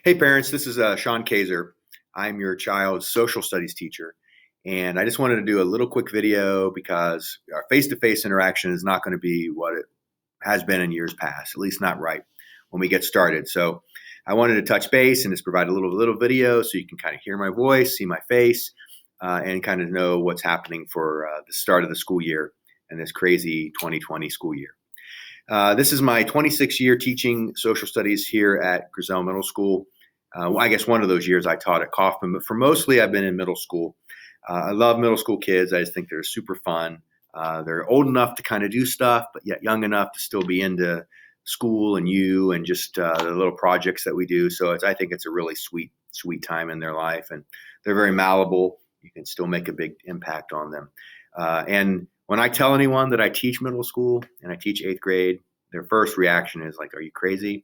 Hey parents, this is Sean Kaeser. I'm your child's social studies teacher. And I just wanted to do a little quick video because our face-to-face interaction is not going to be what it has been in years past, at least not right when we get started. So I wanted to touch base and just provide a little video so you can kind of hear my voice, see my face, and kind of know what's happening for the start of the school year and this crazy 2020 school year. This is my 26th year teaching social studies here at Grizel Middle School. I guess one of those years I taught at Kaufman, but for mostly I've been in middle school. I love middle school kids. I just think they're super fun. They're old enough to kind of do stuff, but yet young enough to still be into school and you and just the little projects that we do. So I think it's a really sweet time in their life, and they're very malleable. You can still make a big impact on them. And when I tell anyone that I teach middle school and I teach 8th grade, their first reaction is like, "Are you crazy?"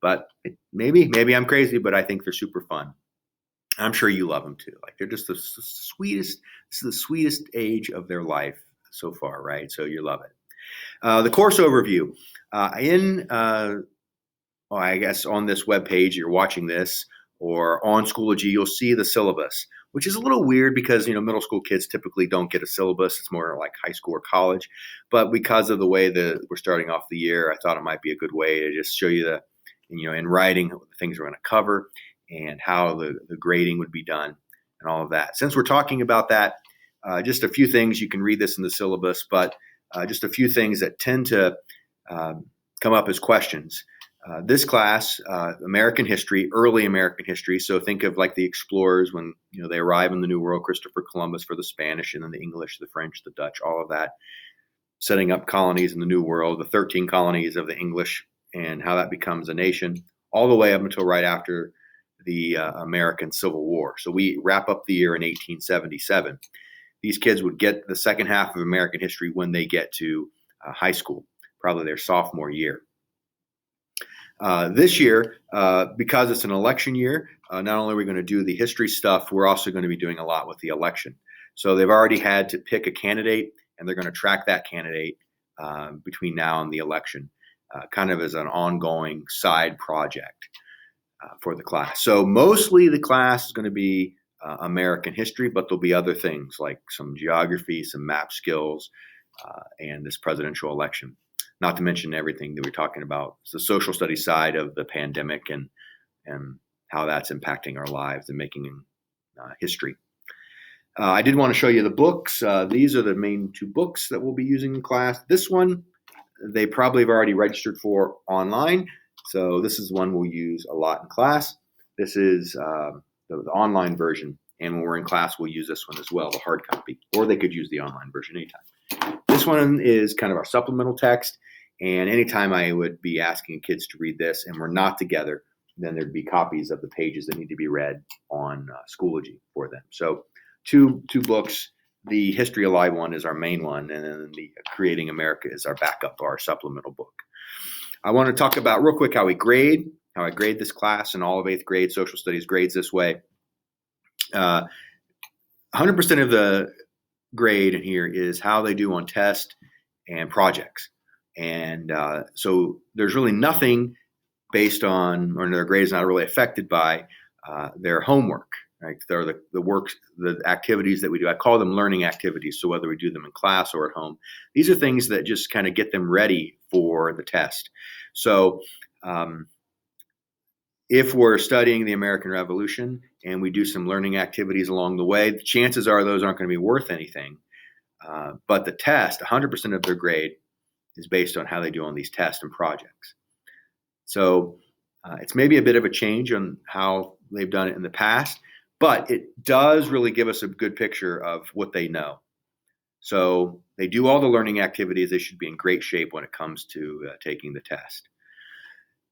But maybe I'm crazy, but I think they're super fun. I'm sure you love them too. Like they're just the sweetest. This is the sweetest age of their life so far, right? So you love it. The course overview I guess on this webpage you're watching this, or on Schoology, you'll see the syllabus, which is a little weird because middle school kids typically don't get a syllabus. It's more like high school or college. But because of the way that we're starting off the year, I thought it might be a good way to just show you in writing, the things we're going to cover and how the grading would be done and all of that. Since we're talking about that, just a few things. You can read this in the syllabus, but just a few things that tend to come up as questions. This class, American history, early American history. So think of like the explorers when they arrive in the New World, Christopher Columbus for the Spanish, and then the English, the French, the Dutch, all of that. Setting up colonies in the New World, the 13 colonies of the English, and how that becomes a nation, all the way up until right after the American Civil War. So we wrap up the year in 1877. These kids would get the second half of American history when they get to high school, probably their sophomore year. This year, because it's an election year, not only are we going to do the history stuff, we're also going to be doing a lot with the election. So they've already had to pick a candidate, and they're going to track that candidate between now and the election, kind of as an ongoing side project for the class. So mostly the class is going to be American history, but there'll be other things like some geography, some map skills, and this presidential election. Not to mention everything that we're talking about. It's the social studies side of the pandemic and how that's impacting our lives and making history. I did want to show you the books. These are the main 2 books that we'll be using in class. This one, they probably have already registered for online. So this is one we'll use a lot in class. This is the online version. And when we're in class, we'll use this one as well, the hard copy. Or they could use the online version anytime. This one is kind of our supplemental text. And anytime I would be asking kids to read this and we're not together, then there'd be copies of the pages that need to be read on Schoology for them. So two books. The History Alive one is our main one, and then the Creating America is our backup, our supplemental book. I want to talk about real quick how I grade this class, and all of 8th grade social studies grades this way. 100% of the grade in here is how they do on test and projects. And so there's really nothing based on, or their grade is not really affected by their homework. Right? They're the work, the activities that we do. I call them learning activities. So whether we do them in class or at home, these are things that just kind of get them ready for the test. So if we're studying the American Revolution and we do some learning activities along the way, the chances are those aren't going to be worth anything. But the test, 100% of their grade is based on how they do on these tests and projects. So it's maybe a bit of a change on how they've done it in the past, but it does really give us a good picture of what they know. So they do all the learning activities. They should be in great shape when it comes to taking the test.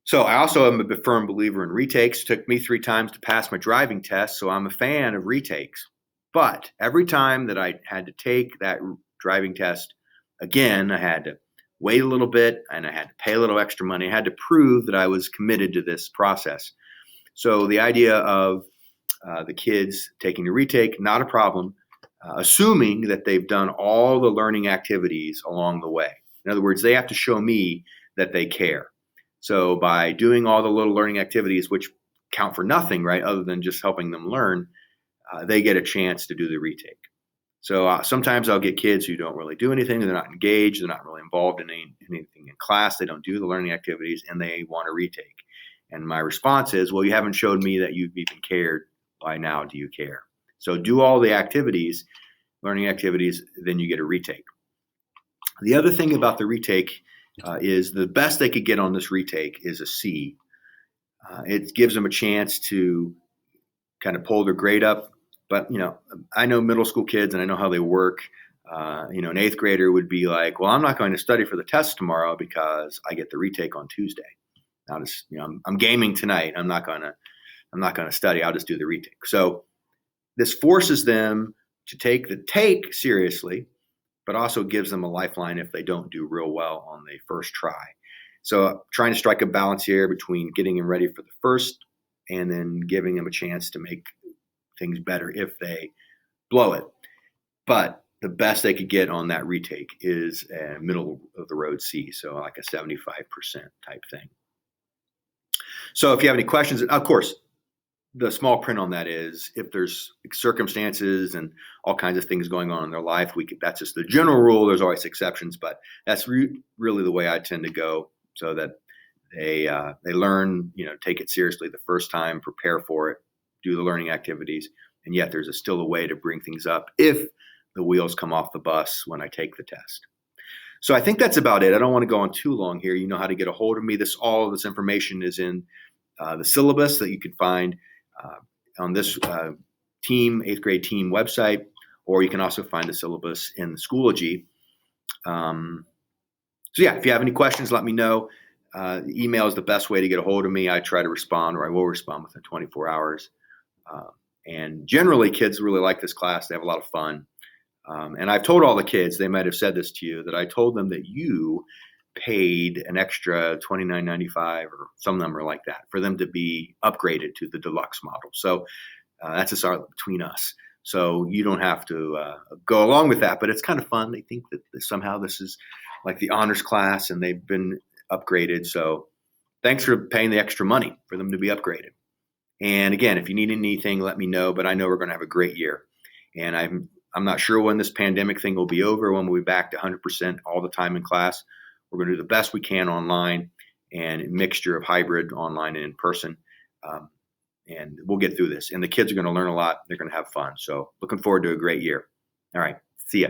So I also am a firm believer in retakes. It took me 3 times to pass my driving test, so I'm a fan of retakes. But every time that I had to take that driving test again, I had to wait a little bit and I had to pay a little extra money. I had to prove that I was committed to this process. So the idea of the kids taking a retake, not a problem, assuming that they've done all the learning activities along the way. In other words, they have to show me that they care. So by doing all the little learning activities, which count for nothing, right? Other than just helping them learn, they get a chance to do the retake. So sometimes I'll get kids who don't really do anything. They're not engaged. They're not really involved in anything in class. They don't do the learning activities, and they want to retake. And my response is, well, you haven't showed me that you've even cared. Why now do you care? So do all the activities, learning activities, then you get a retake. The other thing about the retake is the best they could get on this retake is a C. It gives them a chance to kind of pull their grade up. But, I know middle school kids and I know how they work. An eighth grader would be like, well, I'm not going to study for the test tomorrow because I get the retake on Tuesday. I'll just, I'm gaming tonight. I'm not going to study. I'll just do the retake. So this forces them to take the take seriously, but also gives them a lifeline if they don't do real well on the first try. So trying to strike a balance here between getting them ready for the first and then giving them a chance to make things better if they blow it. But the best they could get on that retake is a middle of the road C, so like a 75% type thing. So if you have any questions, of course, the small print on that is if there's circumstances and all kinds of things going on in their life, that's just the general rule. There's always exceptions, but that's really the way I tend to go, so that they learn, take it seriously the first time, prepare for it, do the learning activities, and yet there's still a way to bring things up if the wheels come off the bus when I take the test. So I think that's about it. I don't want to go on too long here. You know how to get a hold of me. All of this information is in the syllabus that you can find on this eighth grade team website, or you can also find the syllabus in the Schoology. So yeah, if you have any questions, let me know. Email is the best way to get a hold of me. I try to respond, or I will respond within 24 hours. And generally, kids really like this class. They have a lot of fun. And I've told all the kids, they might have said this to you, that I told them that you paid an extra $29.95 or some number like that for them to be upgraded to the deluxe model. So that's just between us. So you don't have to go along with that, but it's kind of fun. They think that somehow this is like the honors class and they've been upgraded. So thanks for paying the extra money for them to be upgraded. And again, if you need anything, let me know, but I know we're going to have a great year. And I'm not sure when this pandemic thing will be over, when we'll be back to 100% all the time in class. We're going to do the best we can online and a mixture of hybrid online and in person. And we'll get through this. And the kids are going to learn a lot. They're going to have fun. So looking forward to a great year. All right. See ya.